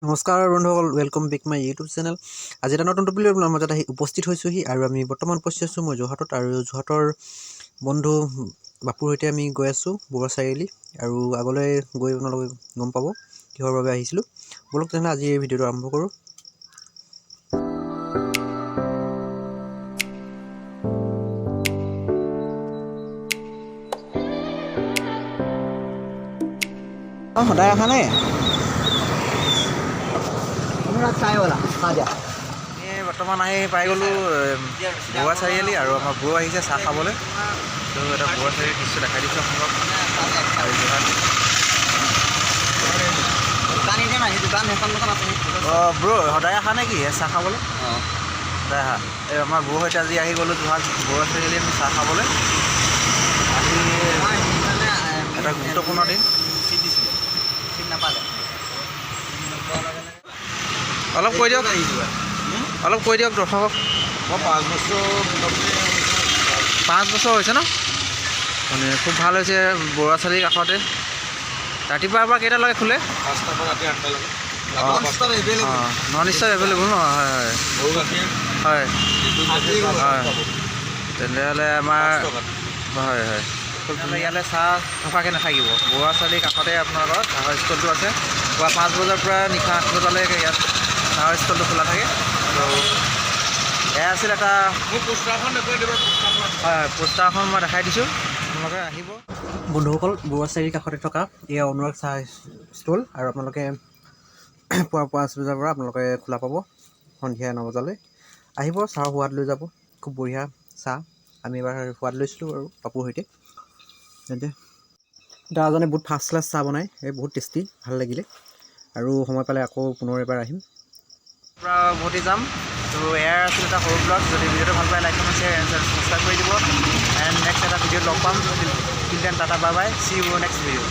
নমস্কাৰ বন্ধুসকল, welcome back my YouTube channel. আজি এটা নতুন টপিকৰ মাজত আহি উপস্থিত হৈছোঁহি আৰু আমি বৰ্তমান উপস্থিত আছোঁ মই যোৰহাটত। আৰু যোৰহাটৰ বন্ধু বাপুৰ সৈতে আমি গৈ আছোঁ বৰুৱা চাৰিআলি, আৰু আগলৈ গৈ আপোনালোকে গম পাব কিহৰ বাবে আহিছিলোঁ। বলক তেনেহ'লে আজি এই ভিডিঅ'টো আৰম্ভ কৰোঁ। সদায় অহা নাই বৰ্তমান আহি পাই গ'লোঁ বৰুৱা চাৰিআলি, আৰু আমাৰ বৌ আহিছে চাহ খাবলৈ। ত' এটা বৰুৱা চাৰিআলি দৃশ্য দেখাই দিছোঁ আপোনালোকক। আৰু ব্ৰ সদায় অহা নেকি চাহ খাবলৈ? সদায় অহা। এই আমাৰ বৌ সৈতে আজি আহি গ'লোঁ যোৰহাট বৰুৱা চাৰিআলি আমি চাহ খাবলৈ। আজি এটা গুৰুত্বপূৰ্ণ দিন। অলপ কৈ দিয়ক দৰ্শকক। মই 5 বছৰ হৈছে ন? মানে খুব ভাল হৈছে বৰুৱা চাৰিআলিৰ কাষতে। ৰাতিপুৱাৰ পৰা কেইটালৈকে খোলে? 5টাৰ পৰা ৰাতি 8টালৈকে। নন ষ্টপ এভেইলেবল ন? হয়। তেনেহ'লে আমাৰ হয় ইয়ালৈ চাহ থকাকৈ নাথাকিব। বৰুৱা চাৰিআলিৰ কাষতে আপোনালোকৰ চাহৰ ষ্টলটো আছে। পুৱা 5 বজাৰ পৰা নিশা 8 বজালৈকে ইয়াত চাহৰ ষ্টলটো খোলা থাকে। ত' এয়া আছিল এটা পোষ্টাৰখন মই দেখাই দিছোঁ, আপোনালোকে আহিব। বন্ধুসকল, বৰুৱা চাৰিআলিৰ কাষতে থকা এয়া অনুৰাগ চাহ ষ্টল, আৰু আপোনালোকে পুৱা 5 বজাৰ পৰা আপোনালোকে খোলা পাব সন্ধিয়া 9 বজালৈ। আহিব, চাহৰ সোৱাদ লৈ যাব। খুব বঢ়িয়া চাহ। আমি এবাৰ সোৱাদ লৈছিলোঁ আৰু পাপুৰ সৈতে। তেন্তে দাদাজনে বহুত ফাৰ্ষ্ট ক্লাছ চাহ বনায়, বহুত টেষ্টি, ভাল লাগিলে। আৰু সময় পালে আকৌ পুনৰ এবাৰ আহিম। পৰা উভতি যাম। ত' এয়াৰ আছিল এটা সৰু ব্লগ। যদি ভিডিঅ'টো ভাল পায় like comment share and subscribe কৰি দিব। এণ্ড নেক্সট এটা ভিডিঅ'ত লগ পাম। Till then tata bye bye, see you next video'.